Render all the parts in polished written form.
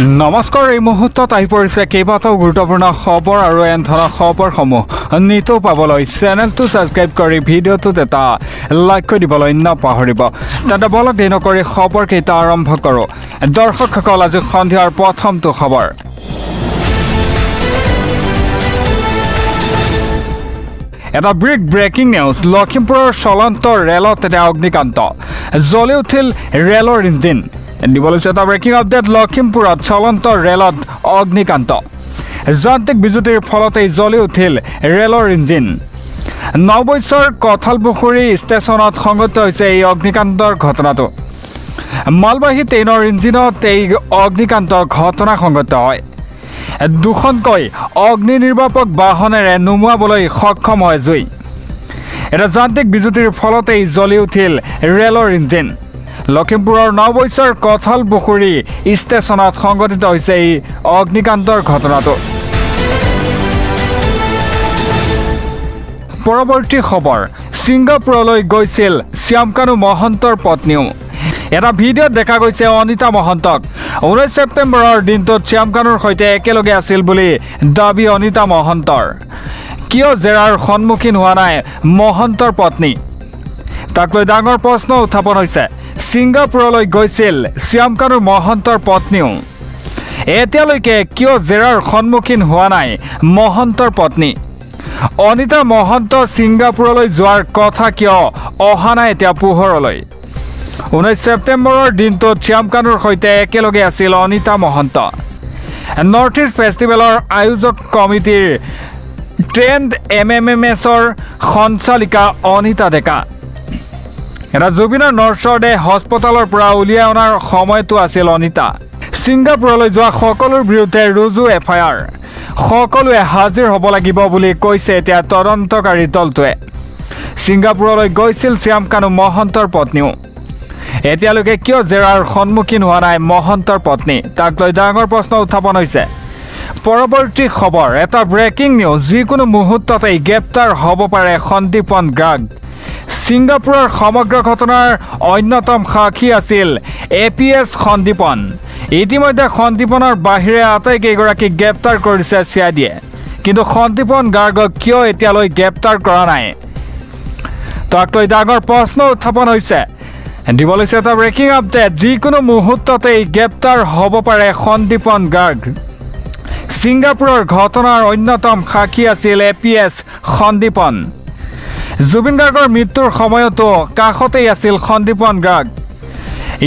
নমস্কাৰ এই মুহূৰ্তত আহি পৰিছে কেইবাটাও গুৰুত্বপূৰ্ণ খবৰ আৰু এন ধৰণৰ খবৰসমূহ নিতৌ পাবলৈ চেনেলটো ছাবস্ক্ৰাইব কৰি ভিডিঅ'টোত এটা লাইক কৰি দিবলৈ নাপাহৰিব। তেন্তে বলক দেৰি নকৰি খবৰকেইটা আৰম্ভ কৰোঁ। দৰ্শকসকল, আজি সন্ধিয়াৰ প্ৰথমটো খবৰ। এটা ব্ৰেকিং নিউজ। লখিমপুৰৰ চলন্ত ৰেলত এটা অগ্নিকাণ্ড, জ্বলি উঠিল ৰেলৰ ইঞ্জিন। দিবলৈ এটা ব্ৰেকিং আপডেট। লখিমপুৰত চলন্ত ৰেলত অগ্নিকাণ্ড, যান্ত্ৰিক বিজুতিৰ ফলতেই জ্বলি উঠিল ৰেলৰ ইঞ্জিন। নৱবৈশ্বৰ কঁঠালপুখুৰী ষ্টেচনত সংঘটিত হৈছে এই অগ্নিকাণ্ডৰ ঘটনাটো। মালবাহী ট্ৰেইনৰ ইঞ্জিনত এই অগ্নিকাণ্ডৰ ঘটনা সংঘটিত হয়। দুখনকৈ অগ্নি নিৰ্বাপক বাহনেৰে নুমুৱাবলৈ সক্ষম হয় জুই। এটা যান্ত্ৰিক বিজুতিৰ ফলতেই জ্বলি উঠিল ৰেলৰ ইঞ্জিন। লখিমপুৰৰ নৱবৈশ্বৰ কঁঠালপুখুৰী ষ্টেচনত সংঘটিত হৈছে এই অগ্নিকাণ্ডৰ ঘটনাটো। পৰৱৰ্তী খবৰ। ছিংগাপুৰলৈ গৈছিল শ্যামকানু মহন্তৰ পত্নীও। এটা ভিডিঅ'ত দেখা গৈছে অনিতা মহন্তক 19 ছেপ্টেম্বৰৰ দিনটোত শ্যামকানুৰ সৈতে একেলগে আছিল বুলি দাবী অনিতা মহন্তৰ। কিয় জেৰাৰ সন্মুখীন হোৱা নাই মহন্তৰ পত্নী, তাক লৈ ডাঙৰ প্ৰশ্ন উত্থাপন হৈছে। ছিংগাপুৰলৈ গৈছিল শ্যামকানু মহন্তৰ পত্নীও, এতিয়ালৈকে কিয় জেৰাৰ সন্মুখীন হোৱা নাই মহন্তৰ পত্নী? অনিতা মহন্ত ছিংগাপুৰলৈ যোৱাৰ কথা কিয় অহা নাই এতিয়া পোহৰলৈ? 19 ছেপ্টেম্বৰৰ দিনটোত শ্যামকানুৰ সৈতে একেলগে আছিল অনিতা মহন্ত। নৰ্থ ইষ্ট ফেষ্টিভেলৰ আয়োজক কমিটিৰ ট্ৰেণ্ড MMMSৰ সঞ্চালিকা অনিতা ডেকা। এটা জুবিনৰ নৰ্ছডে হস্পিটেলৰ পৰা উলিয়াই অনাৰ সময়তো আছিল অনিতা। ছিংগাপুৰলৈ যোৱা সকলোৰ বিৰুদ্ধে ৰুজু FIR, সকলোৱে হাজিৰ হ'ব লাগিব বুলি কৈছে এতিয়া তদন্তকাৰী দলটোৱে। ছিংগাপুৰলৈ গৈছিল শ্যামকানু মহন্তৰ পত্নীও, এতিয়ালৈকে কিয় জেৰাৰ সন্মুখীন হোৱা নাই মহন্তৰ পত্নী, তাক লৈ ডাঙৰ প্ৰশ্ন উত্থাপন হৈছে। পৰৱৰ্তী খবৰ। এটা ব্ৰেকিং নিউজ। যিকোনো মুহূৰ্ততেই গ্ৰেপ্তাৰ হ'ব পাৰে সন্দীপন গাৰ্গ। ছিংগাপুৰৰ সমগ্ৰ ঘটনাৰ অন্যতম সাক্ষী আছিল APS সন্দীপন। ইতিমধ্যে সন্দীপনৰ বাহিৰে আটাইকেইগৰাকীক গ্ৰেপ্তাৰ কৰিছে CIDয়ে, কিন্তু সন্দীপন গাৰ্গক কিয় এতিয়ালৈ গ্ৰেপ্তাৰ কৰা নাই, তাক লৈ ডাঙৰ প্ৰশ্ন উত্থাপন হৈছে। দিবলৈ এটা ব্ৰেকিং আপডেট। যিকোনো মুহূৰ্ততেই গ্ৰেপ্তাৰ হ'ব পাৰে সন্দীপন গাৰ্গ। ছিংগাপুৰৰ ঘটনাৰ অন্যতম সাক্ষী আছিল APS সন্দীপন। জুবিন গাৰ্গৰ মৃত্যুৰ সময়তো কাষতেই আছিল সন্দীপন গাৰ্গ।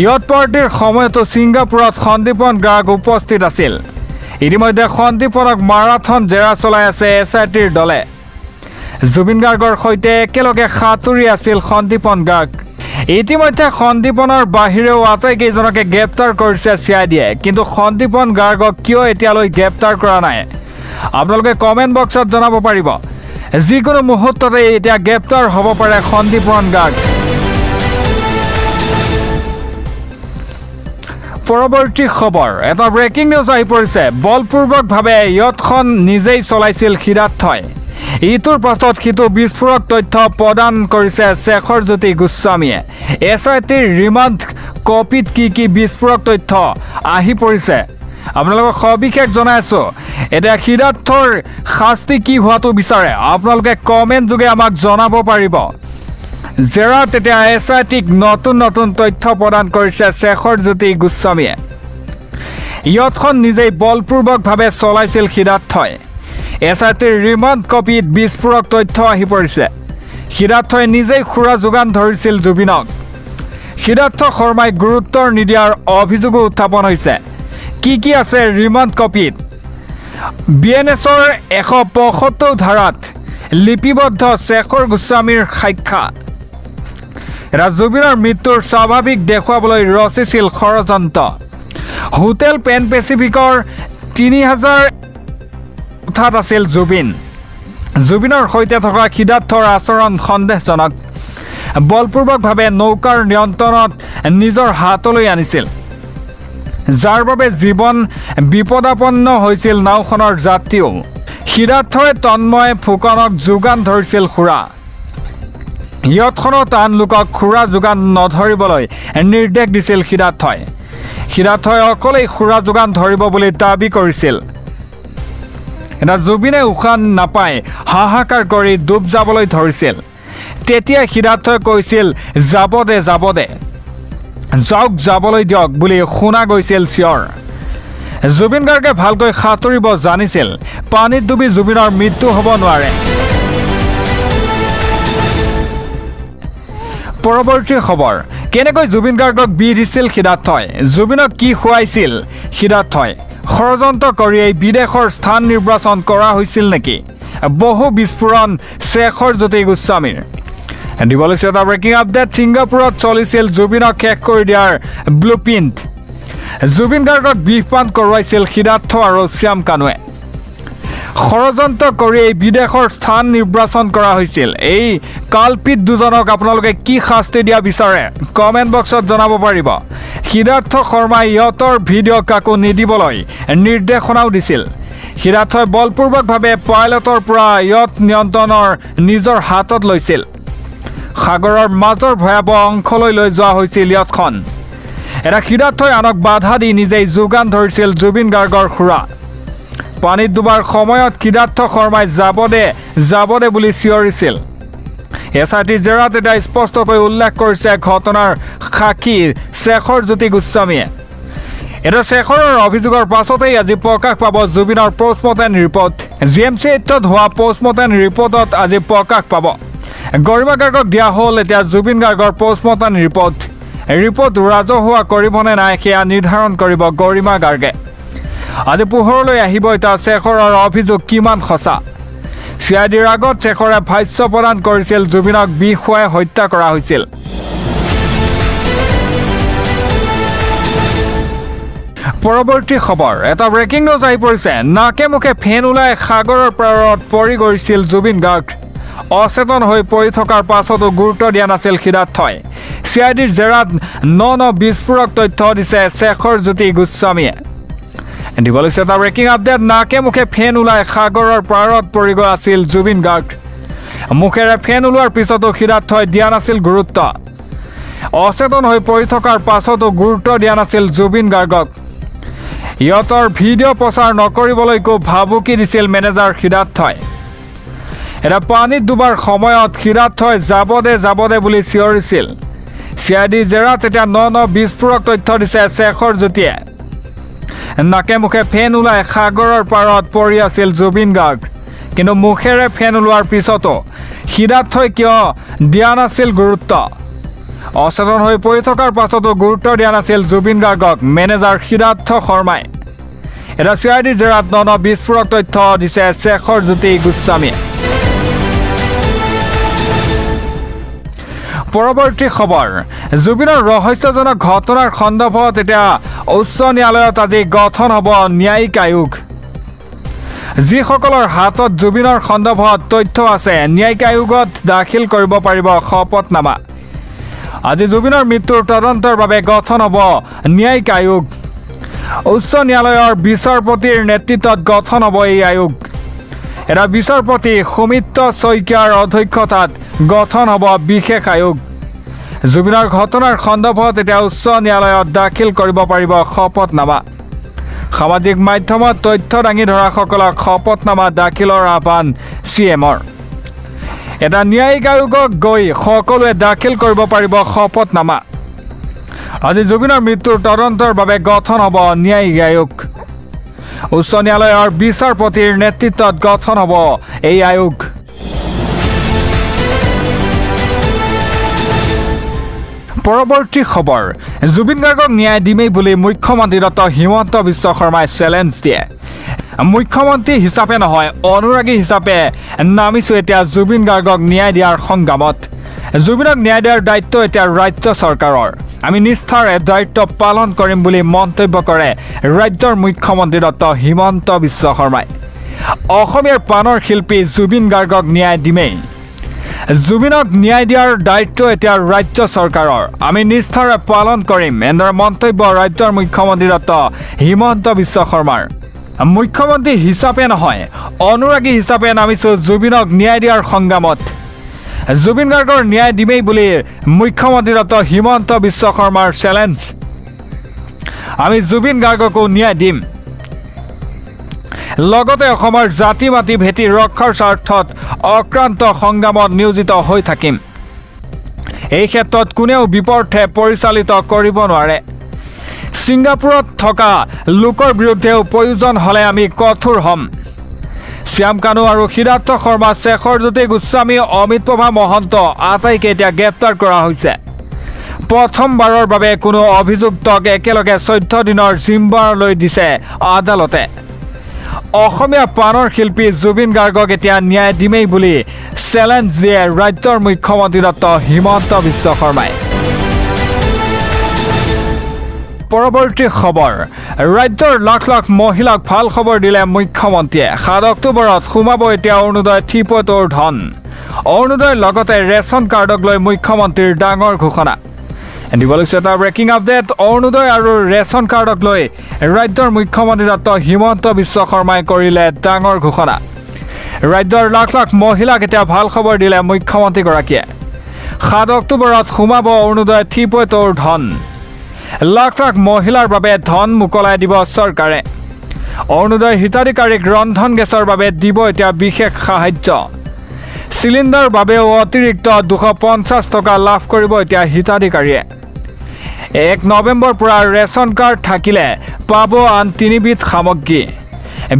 ইয়ত পাৰ্টিৰ সময়তো ছিংগাপুৰত সন্দীপন গাৰ্গ উপস্থিত আছিল। ইতিমধ্যে সন্দীপনক মাৰাথন জেৰা চলাই আছে SITৰ দলে। জুবিন গাৰ্গৰ সৈতে একেলগে সাঁতুৰি আছিল সন্দীপন গাৰ্গ। ইতিমধ্যে সন্দীপনৰ বাহিৰেও আটাইকেইজনকে গ্ৰেপ্তাৰ কৰিছে CIDয়ে, কিন্তু সন্দীপন গাৰ্গক কিয় এতিয়ালৈ গ্ৰেপ্তাৰ কৰা নাই আপোনালোকে কমেণ্ট বক্সত জনাব পাৰিব। যিকোনো মুহূৰ্ততে এতিয়া গ্ৰেপ্তাৰ হ'ব পাৰে সন্দীপন গাৰ্গ। পৰৱৰ্তী খবৰ। এটা ব্ৰেকিং নিউজ আহি পৰিছে। বলপূৰ্বকভাৱে ইয়তখন নিজেই চলাইছিল সিদ্ধাৰ্থই। ইটোৰ পাছত সিটো বিস্ফোৰক তথ্য প্ৰদান কৰিছে শেখৰজ্যোতি গোস্বামীয়ে। SITৰ ৰিমাণ্ড কপিত কি বিস্ফোৰক তথ্য আহি পৰিছে আপোনালোকক সবিশেষ জনাই আছোঁ। এতিয়া সিদ্ধাৰ্থৰ শাস্তি কি হোৱাটো বিচাৰে আপোনালোকে কমেণ্ট যোগে আমাক জনাব পাৰিব। জেৰাত এতিয়া SITক নতুন তথ্য প্ৰদান কৰিছে শেখৰজ্যোতি গোস্বামীয়ে। ইয়তখন নিজেই বলপূৰ্বকভাৱে চলাইছিল সিদ্ধাৰ্থই। SITৰ ৰিমাণ্ড কপিত বিস্ফোৰক তথ্য আহি পৰিছে। সিদ্ধাৰ্থই নিজেই সুৰা যোগান ধৰিছিল জুবিনক। সিদ্ধাৰ্থ শৰ্মাই গুৰুত্ব নিদিয়াৰ অভিযোগো উত্থাপন হৈছে। কি আছে ৰিমাণ্ড কপিত? BNSৰ 175 ধাৰাত লিপিবদ্ধ শেখৰ গোস্বামীৰ সাক্ষ্য। জুবিনৰ মৃত্যুৰ স্বাভাৱিক দেখুৱাবলৈ ৰচিছিল ষড়যন্ত্ৰ। হোটেল পেন পেচিফিকৰ 3000 কোঠাত আছিল জুবিন। জুবিনৰ সৈতে থকা সিদ্ধাৰ্থৰ আচৰণ সন্দেহজনক। বলপূৰ্বকভাৱে নৌকাৰ নিয়ন্ত্ৰণত নিজৰ হাতলৈ আনিছিল, যাৰ বাবে জীৱন বিপদাপন্ন হৈছিল নাওখনৰ যাত্ৰীও। সিদ্ধাৰ্থই তন্ময় ফুকনক যোগান ধৰিছিল সুৰা। ইয়তখনত আন লোকক খুৰা যোগান নধৰিবলৈ নিৰ্দেশ দিছিল সিদ্ধাৰ্থই। সিদ্ধাৰ্থই অকলেই সুৰা যোগান ধৰিব বুলি দাবী কৰিছিল। এটা জুবিনে উশাহ নাপাই হাহাকাৰ কৰি ডুব যাবলৈ ধৰিছিল। তেতিয়া সিদ্ধাৰ্থই কৈছিল যাব দে যাওক যাবলৈ দিয়ক বুলি শুনা গৈছিল চিঞৰ। জুবিন গাৰ্গে ভালকৈ সাঁতুৰিব জানিছিল। পানীত ডুবি জুবিনৰ মৃত্যু হ'ব নোৱাৰে। পৰৱৰ্তী খবৰ, কেনেকৈ জুবিন গাৰ্গক বিষ দিছিল সিদ্ধাৰ্থই, জুবিনক কি খুৱাইছিল সিদ্ধাৰ্থই, ষড়যন্ত্ৰ কৰি এই বিদেশৰ স্থান নিৰ্বাচন কৰা হৈছিল নেকি? বহু বিস্ফোৰণ শেখৰজ্যোতি গোস্বামীৰ। দিবলৈ এটা ব্ৰেকিং আপডেট, ছিংগাপুৰত চলিছিল জুবিনক শেষ কৰি দিয়াৰ ব্লুপ্ৰিণ্ট। জুবিন গাৰ্গক বিষপান কৰোৱাইছিল সিদ্ধাৰ্থ আৰু শ্যাম কানুৱে। ষড়যন্ত্ৰ কৰি এই বিদেশৰ স্থান নিৰ্বাচন কৰা হৈছিল। এই কালপিত দুজনক আপোনালোকে কি শাস্তি দিয়া বিচাৰে কমেণ্ট বক্সত জনাব পাৰিব। সিদ্ধাৰ্থ শৰ্মাই ইহঁতৰ ভিডিঅ' কাকো নিদিবলৈ নিৰ্দেশনাও দিছিল। সিদ্ধাৰ্থই বলপূৰ্বকভাৱে পাইলটৰ পৰা ইয়ট নিয়ন্ত্ৰণৰ নিজৰ হাতত লৈছিল। সাগৰৰ মাজৰ ভয়াৱহ অংশলৈ লৈ যোৱা হৈছিল ইয়টখন। এটা সিদ্ধাৰ্থই আনক বাধা দি নিজেই যোগান ধৰিছিল জুবিন গাৰ্গৰ সুৰা। পানীত ডুবাৰ সময়ত সিদ্ধাৰ্থ শৰ্মাই যাব দে বুলি চিঞৰিছিল। এছআইটিৰ জেৰাত এটা স্পষ্টকৈ উল্লেখ কৰিছে ঘটনাৰ সাক্ষী শেখৰজ্যোতি গোস্বামীয়ে। এটা শেখৰৰ অভিযোগৰ পাছতেই আজি প্ৰকাশ পাব জুবিনৰ পষ্টমৰ্টেম ৰিপৰ্ট। GMCHত হোৱা পষ্টমৰ্টেম ৰিপৰ্টত আজি প্ৰকাশ পাব। গৰিমা গাৰ্গক দিয়া হ'ল এতিয়া জুবিন গাৰ্গৰ পষ্টমৰ্টেম ৰিপৰ্ট ৰাজহুৱা কৰিবনে নাই সেয়া নিৰ্ধাৰণ কৰিব গৰিমা গাৰ্গে। আজি পোহৰলৈ আহিব এতিয়া শেখৰৰ অভিযোগ কিমান সঁচা। CIDৰ আগত শেখৰে ভাষ্য প্ৰদান কৰিছিল জুবিনক বিষ খুৱাই হত্যা কৰা হৈছিল। পৰৱৰ্তী খবৰ, এটা ব্ৰেকিং নিউজ আহি পৰিছে। নাকে মুখে ফেন ওলাই সাগৰৰ পাৰত পৰি গৈছিল জুবিন গাৰ্গ। অচেতন হৈ পৰি থকাৰ পাছতো গুৰুত্ব দিয়া নাছিল সিদ্ধাৰ্থই। CIDৰ জেৰাত ন বিস্ফোৰক তথ্য দিছে শেখৰজ্যোতি গোস্বামীয়ে। দিবলৈ এটা ব্ৰেকিং আপডেট, নাকে মুখে ফেন ওলাই সাগৰৰ পাৰত পৰি গৈ আছিল জুবিন গাৰ্গ। মুখেৰে ফেন ওলোৱাৰ পিছতো সিদ্ধাৰ্থই দিয়া নাছিল গুৰুত্ব। অচেতন হৈ পৰি থকাৰ পাছতো গুৰুত্ব দিয়া নাছিল জুবিন গাৰ্গক। ইহঁতৰ ভিডিঅ' প্ৰচাৰ নকৰিবলৈকো ভাবুকি দিছিল মেনেজাৰ সিদ্ধাৰ্থই। এটা পানীত ডুবাৰ সময়ত সিদ্ধাৰ্থই যাব দে বুলি চিঞৰিছিল। CID জেৰাত এতিয়া ন বিস্ফোৰক তথ্য দিছে শেখৰজ্যোতিয়ে। নাকে মুখে ফেন ওলাই সাগৰৰ পাৰত পৰি আছিল জুবিন গাৰ্গ। কিন্তু মুখেৰে ফেন ওলোৱাৰ পিছতো সিদ্ধাৰ্থই কিয় দিয়া নাছিল গুৰুত্ব? অচেতন হৈ পৰি থকাৰ পাছতো গুৰুত্ব দিয়া নাছিল জুবিন গাৰ্গক মেনেজাৰ সিদ্ধাৰ্থ শৰ্মাই। এটা CID জেৰাত ন বিস্ফোৰক তথ্য দিছে শেখৰজ্যোতি গোস্বামীয়ে। পৰৱৰ্তী খবৰ, জুবিনৰ ৰহস্যজনক ঘটনাৰ সন্দৰ্ভত এতিয়া উচ্চ ন্যায়ালয়ত আজি গঠন হ'ব ন্যায়িক আয়োগ। যিসকলৰ হাতত জুবিনৰ সন্দৰ্ভত তথ্য আছে ন্যায়িক আয়োগত দাখিল কৰিব পাৰিব শপতনামা। আজি জুবিনৰ মৃত্যুৰ তদন্তৰ বাবে গঠন হ'ব ন্যায়িক আয়োগ। উচ্চ ন্যায়ালয়ৰ বিচাৰপতিৰ নেতৃত্বত গঠন হ'ব এই আয়োগ। এটা বিচাৰপতি সুমিত্ৰ শইকীয়াৰ অধ্যক্ষতাত গঠন হ'ব বিশেষ আয়োগ। জুবিনৰ ঘটনাৰ সন্দৰ্ভত এতিয়া উচ্চ ন্যায়ালয়ত দাখিল কৰিব পাৰিব শপতনামা। সামাজিক মাধ্যমত তথ্য দাঙি ধৰাসকলক শপতনামা দাখিলৰ আহ্বান CMৰ। এটা ন্যায়িক আয়োগক গৈ সকলোৱে দাখিল কৰিব পাৰিব শপতনামা। আজি জুবিনৰ মৃত্যুৰ তদন্তৰ বাবে গঠন হ'ব ন্যায়িক আয়োগ। উচ্চ ন্যায়ালয়ৰ বিচাৰপতিৰ নেতৃত্বত গঠন হ'ব এই আয়োগ। পৰৱৰ্তী খবৰ, জুবিন গাৰ্গক ন্যায় দিমেই বুলি মুখ্যমন্ত্ৰী ডক্টৰ হিমন্ত বিশ্ব শৰ্মাই চেলেঞ্জ দিয়ে। মুখ্যমন্ত্ৰী হিচাপে নহয় অনুৰাগী হিচাপে নামিছোঁ এতিয়া জুবিন গাৰ্গক ন্যায় দিয়াৰ সংগ্ৰামত। জুবিনক ন্যায় দিয়াৰ দায়িত্ব এতিয়া ৰাজ্য চৰকাৰৰ। আমি নিষ্ঠাৰে দায়িত্ব পালন কৰিম বুলি মন্তব্য কৰে ৰাজ্যৰ মুখ্যমন্ত্ৰী ডক্টৰ হিমন্ত বিশ্ব শৰ্মাই। অসমীয়াৰ প্ৰাণৰ শিল্পী জুবিন গাৰ্গক ন্যায় দিমেই। জুবিনক ন্যায় দিয়াৰ দায়িত্ব এতিয়া ৰাজ্য চৰকাৰৰ। আমি নিষ্ঠাৰে পালন কৰিম, এনেদৰে মন্তব্য ৰাজ্যৰ মুখ্যমন্ত্ৰী ডক্টৰ হিমন্ত বিশ্ব শৰ্মাৰ। মুখ্যমন্ত্ৰী হিচাপে নহয় অনুৰাগী হিচাপে নামিছোঁ জুবিনক ন্যায় দিয়াৰ সংগ্ৰামত। জুবিন গাৰ্গৰ ন্যায় দিমেই বুলি মুখ্যমন্ত্ৰী ডক্টৰ হিমন্ত বিশ্ব শৰ্মাৰ চেলেঞ্জ। আমি জুবিন গাৰ্গকো ন্যায় দিম লগতে অসমৰ জাতি মাটি ভেটি ৰক্ষাৰ স্বাৰ্থত অক্ৰান্ত সংগ্ৰামত নিয়োজিত হৈ থাকিম এই ক্ষেত্ৰত কোনেও বিপৰ্থে পৰিচালিত কৰিব নোৱাৰে ছিংগাপুৰত থকা লোকৰ বিৰুদ্ধেও প্ৰয়োজন হ'লে আমি কঠোৰ হ'ম শ্যাম কানু আৰু সিদ্ধাৰ্থ শৰ্মা শেখৰজ্যোতি গোস্বামী অমিত প্ৰভা মহন্ত আটাইকে এতিয়া গ্ৰেপ্তাৰ কৰা হৈছে প্ৰথমবাৰৰ বাবে কোনো অভিযুক্তক একেলগে 14 দিনৰ জিম্বাৰলৈ দিছে আদালতে অসমীয়া পানৰ শিল্পী জুবিন গাৰ্গক এতিয়া ন্যায় দিমেই বুলি চেলেঞ্জ দিয়ে ৰাজ্যৰ মুখ্যমন্ত্ৰী ডক্টৰ হিমন্ত বিশ্ব শৰ্মাই পৰৱৰ্তী খবৰ ৰাজ্যৰ লাখ লাখ মহিলাক ভাল খবৰ দিলে মুখ্যমন্ত্ৰীয়ে 7 অক্টোবৰত সোমাব এতিয়া অৰুণোদয় 3.0 ধন অৰুণোদয়ৰ লগতে ৰেচন কাৰ্ডক লৈ মুখ্যমন্ত্ৰীৰ ডাঙৰ ঘোষণা দিবলৈছে এটা ব্ৰেকিং আপডেট অৰুণোদয় আৰু ৰেচন কাৰ্ডক লৈ ৰাজ্যৰ মুখ্যমন্ত্ৰী ডক্টৰ হিমন্ত বিশ্ব শৰ্মাই কৰিলে ডাঙৰ ঘোষণা ৰাজ্যৰ লাখ লাখ মহিলাক এতিয়া ভাল খবৰ দিলে মুখ্যমন্ত্ৰীগৰাকীয়ে 7 অক্টোবৰত সোমাব অৰুণোদয় 3.0 ধন লাখ লাখ মহিলাৰ বাবে ধন মুকলাই দিব চৰকাৰে অৰুণোদয় হিতাধিকাৰীক ৰন্ধন গেছৰ বাবে দিব এতিয়া বিশেষ সাহায্য চিলিণ্ডাৰৰ বাবেও অতিৰিক্ত 250 টকা লাভ কৰিব এতিয়া হিতাধিকাৰীয়ে 1 নৱেম্বৰ পৰা ৰেচন কাৰ্ড থাকিলে পাব আন 3 বিধ সামগ্ৰী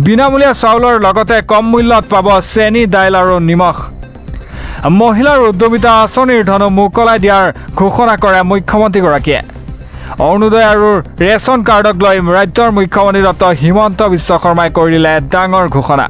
বিনামূলীয়া চাউলৰ লগতে কম মূল্যত পাব চেনি দাইল আৰু নিমখ মহিলাৰ উদ্যমিতা আঁচনিৰ ধন মুকলাই দিয়াৰ ঘোষণা কৰে মুখ্যমন্ত্ৰীগৰাকীয়ে অৰুণোদয় আৰু ৰেচন কাৰ্ডক লৈ ৰাজ্যৰ মুখ্যমন্ত্ৰী ডক্টৰ হিমন্ত বিশ্ব শৰ্মাই কৰিলে ডাঙৰ ঘোষণা